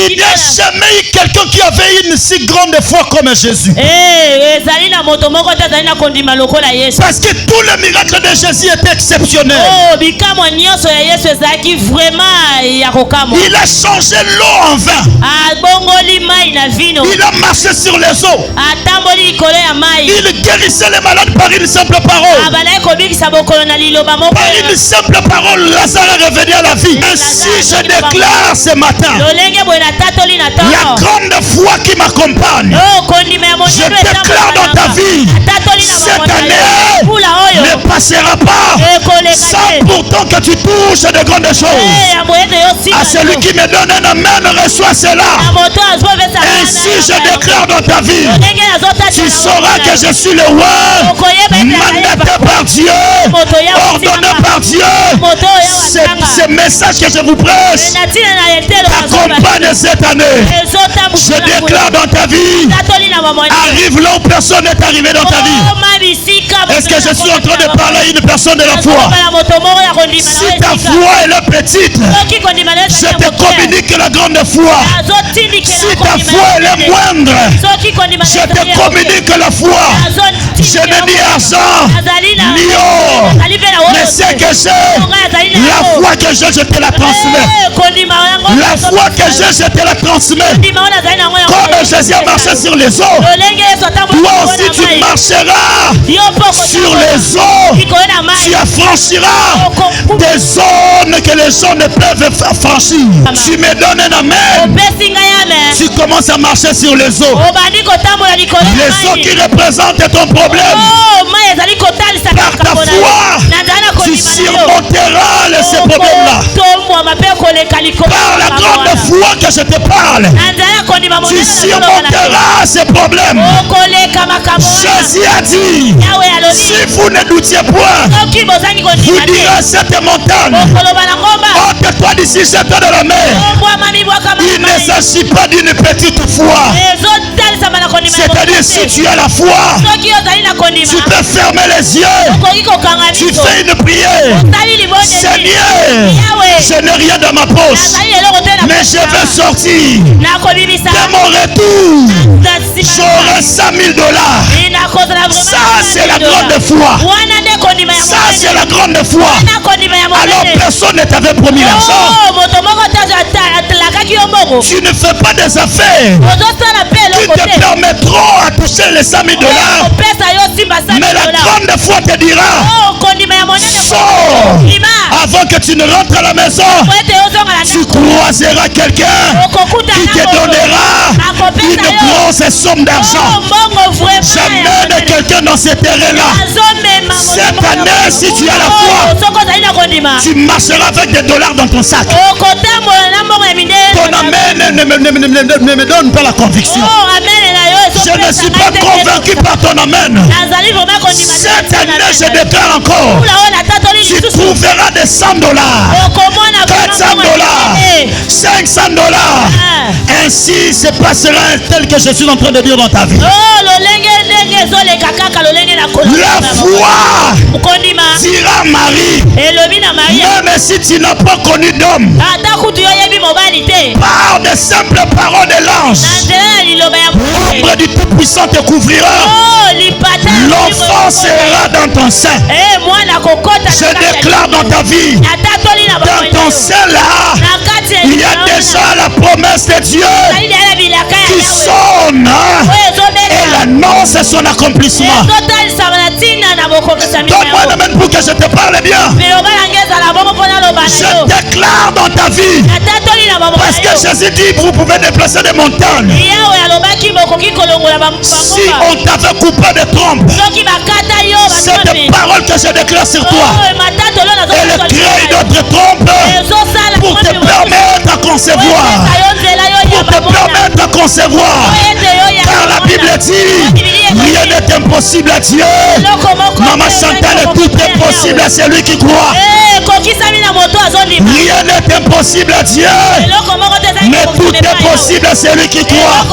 Il n'y a jamais eu quelqu'un qui avait une si grande foi comme Jésus. Parce que tous les miracles de Jésus étaient exceptionnels. Il a changé l'eau en vin. Il a marché sur les eaux. Il guérissait les malades par une simple parole. Par une simple parole, Lazare est revenu à la vie. Ainsi je déclare ce matin, la grande foi qui m'accompagne, je déclare dans ta vie, cette année ne passera pas sans pourtant que tu touches de grandes choses. À celui qui me donne un amen, reçois cela. Ainsi je déclare dans ta vie, tu sauras que je suis le roi, mandaté par Dieu, ordonné par Dieu. Ce message que je vous prêche t'accompagne cette année. Je déclare dans ta vie, arrive là où personne n'est arrivé dans ta vie. Est-ce que je suis en train de parler à une personne de la foi? Si ta foi elle est petite, je te communique la grande foi. Si ta foi elle est moindre, je te communique la foi. Je n'ai ni argent, ni or, mais c'est que j'ai la foi que j'ai, je te la transmets. La foi que j'ai, je te la transmets. Comme Jésus a marché sur les eaux, toi aussi tu marcheras sur les eaux. Tu affranchiras des zones que les gens ne peuvent franchir. Tu me donnes un amen. Tu commences à marcher sur les eaux. Les eaux qui représentent ton problème. Par ta foi, tu surmonteras ces problèmes-là. Par la grande foi que je te parle, tu surmonteras ces problèmes. Jésus a dit, si vous ne doutiez point, vous direz à cette montagne, ôte-toi d'ici, jette-toi dans la mer. Il ne s'agit pas d'une petite foi. C'est-à-dire, si tu as la foi, tu peux fermer les yeux. Tu fais une prière. Seigneur, je n'ai rien dans ma poche, mais je vais sortir. De mon retour, j'aurai $100,000. Ça, c'est la grande foi. Ça, c'est la grande foi. Alors, personne ne t'avait promis l'argent. Tu ne fais pas des affaires qui te permettront à toucher les $100,000. Mais la grande foi te dira, sors avant que tu ne rentres à la maison. Tu croiseras quelqu'un qui te donnera une grosse somme d'argent. J'amène quelqu'un dans ce terrain-là. Cette année, si tu as la foi, tu marcheras avec des dollars dans ton sac. Ton amen ne me donne pas la conviction. Je ne suis pas convaincu par ton amen. Cette année, je déclare encore, tu trouveras des $100, $400, $500. Ainsi se passera tel que je suis en train de dire dans ta vie. La foi dira Marie, même si tu n'as pas connu d'homme, par des simples paroles de l'ange, l'ombre du Tout-Puissant te couvrira. L'enfant sera dans ton sein. Je déclare dans ta vie, dans ton sein là, il y a déjà la promesse de Dieu qui sonne et annonce son accomplissement. Donne-moi le même pour que je te parle bien. Je déclare dans ta vie, parce que Jésus dit, vous pouvez déplacer des montagnes. Si on t'avait coupé de trompe, cette parole que je déclare sur toi, elle crée d'autres trompes pour te permettre à concevoir. Pour te permettre à concevoir. Car la Bible dit, rien n'est impossible à Dieu. Maman Chantal, tout est possible à celui qui croit. Rien n'est impossible à Dieu, mais tout est possible à celui qui croit.